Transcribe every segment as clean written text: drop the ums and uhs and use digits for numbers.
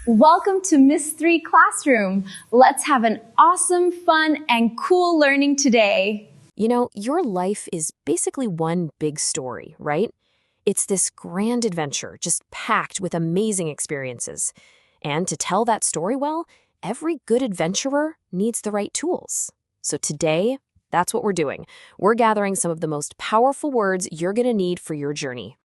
Welcome to Miss 3 Classroom. Let's have an awesome, fun, and cool learning today. You know, your life is basically one big story, right? It's this grand adventure, just packed with amazing experiences. And to tell that story well, every good adventurer needs the right tools. So today, that's what we're doing. We're gathering some of the most powerful words you're going to need for your journey.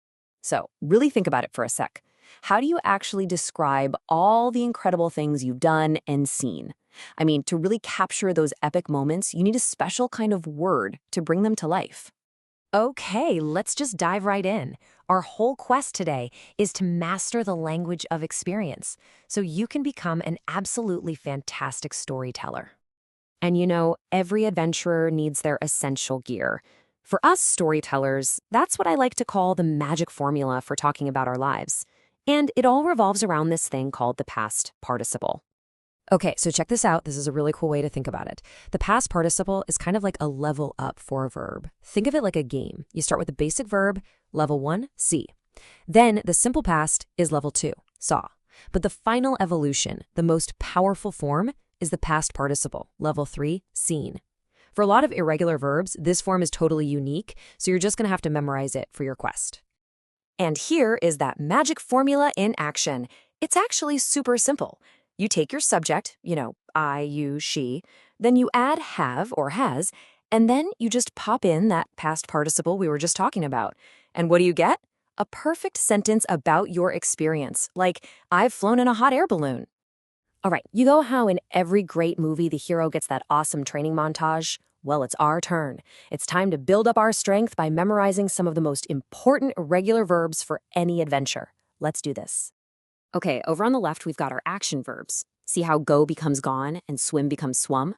So really think about it for a sec. How do you actually describe all the incredible things you've done and seen? I mean, to really capture those epic moments, you need a special kind of word to bring them to life. Okay, let's just dive right in. Our whole quest today is to master the language of experience so you can become an absolutely fantastic storyteller. And you know, every adventurer needs their essential gear. For us storytellers, that's what I like to call the magic formula for talking about our lives. And it all revolves around this thing called the past participle. Okay, so check this out. This is a really cool way to think about it. The past participle is kind of like a level up for a verb. Think of it like a game. You start with the basic verb, level 1, see. Then the simple past is level 2, saw. But the final evolution, the most powerful form, is the past participle, level 3, seen. For a lot of irregular verbs, this form is totally unique, so you're just going to have to memorize it for your quest. And here is that magic formula in action. It's actually super simple. You take your subject, I, you, she, then you add have or has, and then you just pop in that past participle we were just talking about. And what do you get? A perfect sentence about your experience, like, I've flown in a hot air balloon. All right, you know how in every great movie the hero gets that awesome training montage? Well, it's our turn. It's time to build up our strength by memorizing some of the most important irregular verbs for any adventure. Let's do this. Okay, over on the left, we've got our action verbs. See how go becomes gone and swim becomes swum?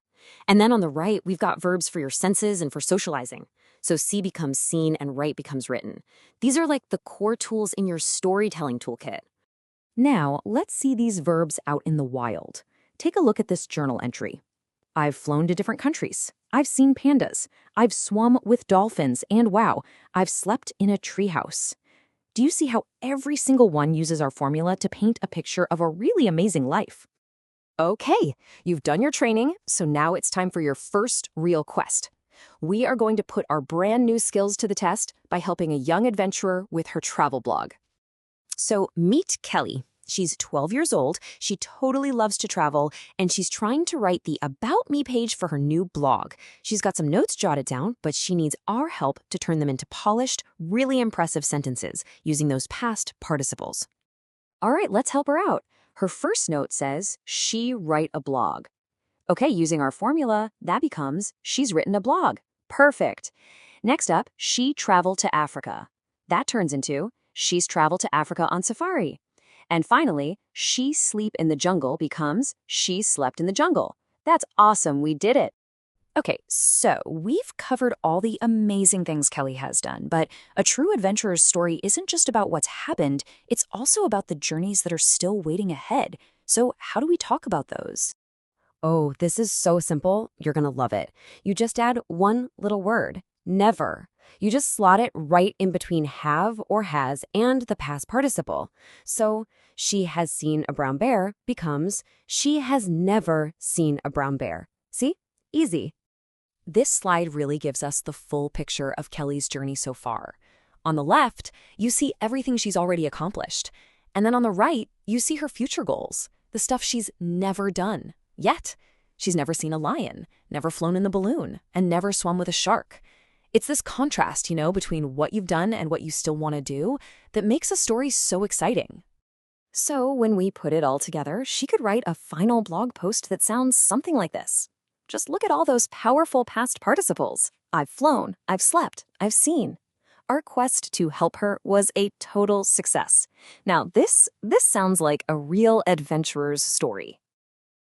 And then on the right, we've got verbs for your senses and for socializing. So see becomes seen and write becomes written. These are like the core tools in your storytelling toolkit. Now, let's see these verbs out in the wild. Take a look at this journal entry. I've flown to different countries. I've seen pandas. I've swum with dolphins. And wow, I've slept in a treehouse. Do you see how every single one uses our formula to paint a picture of a really amazing life? Okay, you've done your training, so now it's time for your first real quest. We are going to put our brand new skills to the test by helping a young adventurer with her travel blog. So meet Kelly. She's 12 years old, she totally loves to travel, and she's trying to write the About Me page for her new blog. She's got some notes jotted down, but she needs our help to turn them into polished, really impressive sentences using those past participles. All right, let's help her out. Her first note says, she write a blog. Okay, using our formula, that becomes, she's written a blog. Perfect. Next up, she traveled to Africa. That turns into, she's traveled to Africa on safari. And finally, she sleep in the jungle becomes, she slept in the jungle. That's awesome, we did it. Okay, so we've covered all the amazing things Kelly has done, but a true adventurer's story isn't just about what's happened, it's also about the journeys that are still waiting ahead. So how do we talk about those? Oh, this is so simple, you're gonna love it. You just add one little word, never. You just slot it right in between have or has and the past participle. So, she has seen a brown bear becomes, she has never seen a brown bear. See? Easy. This slide really gives us the full picture of Kelly's journey so far. On the left, you see everything she's already accomplished. And then on the right, you see her future goals, the stuff she's never done yet. She's never seen a lion, never flown in the balloon, and never swum with a shark. It's this contrast, between what you've done and what you still want to do that makes a story so exciting. So when we put it all together, she could write a final blog post that sounds something like this. Just look at all those powerful past participles. I've flown, I've slept, I've seen. Our quest to help her was a total success. Now this sounds like a real adventurer's story.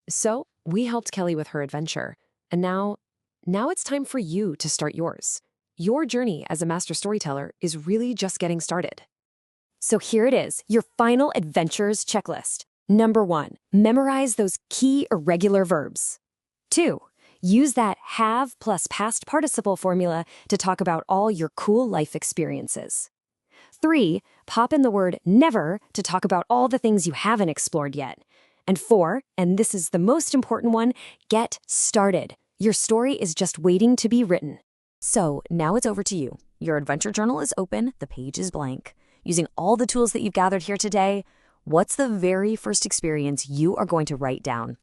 So we helped Kelly with her adventure, and now it's time for you to start yours. Your journey as a master storyteller is really just getting started. So here it is, your final adventures checklist. Number 1, memorize those key irregular verbs. 2, use that have plus past participle formula to talk about all your cool life experiences. 3, pop in the word never to talk about all the things you haven't explored yet. And 4, and this is the most important one, get started. Your story is just waiting to be written. So now it's over to you. Your adventure journal is open, the page is blank. Using all the tools that you've gathered here today, what's the very first experience you are going to write down?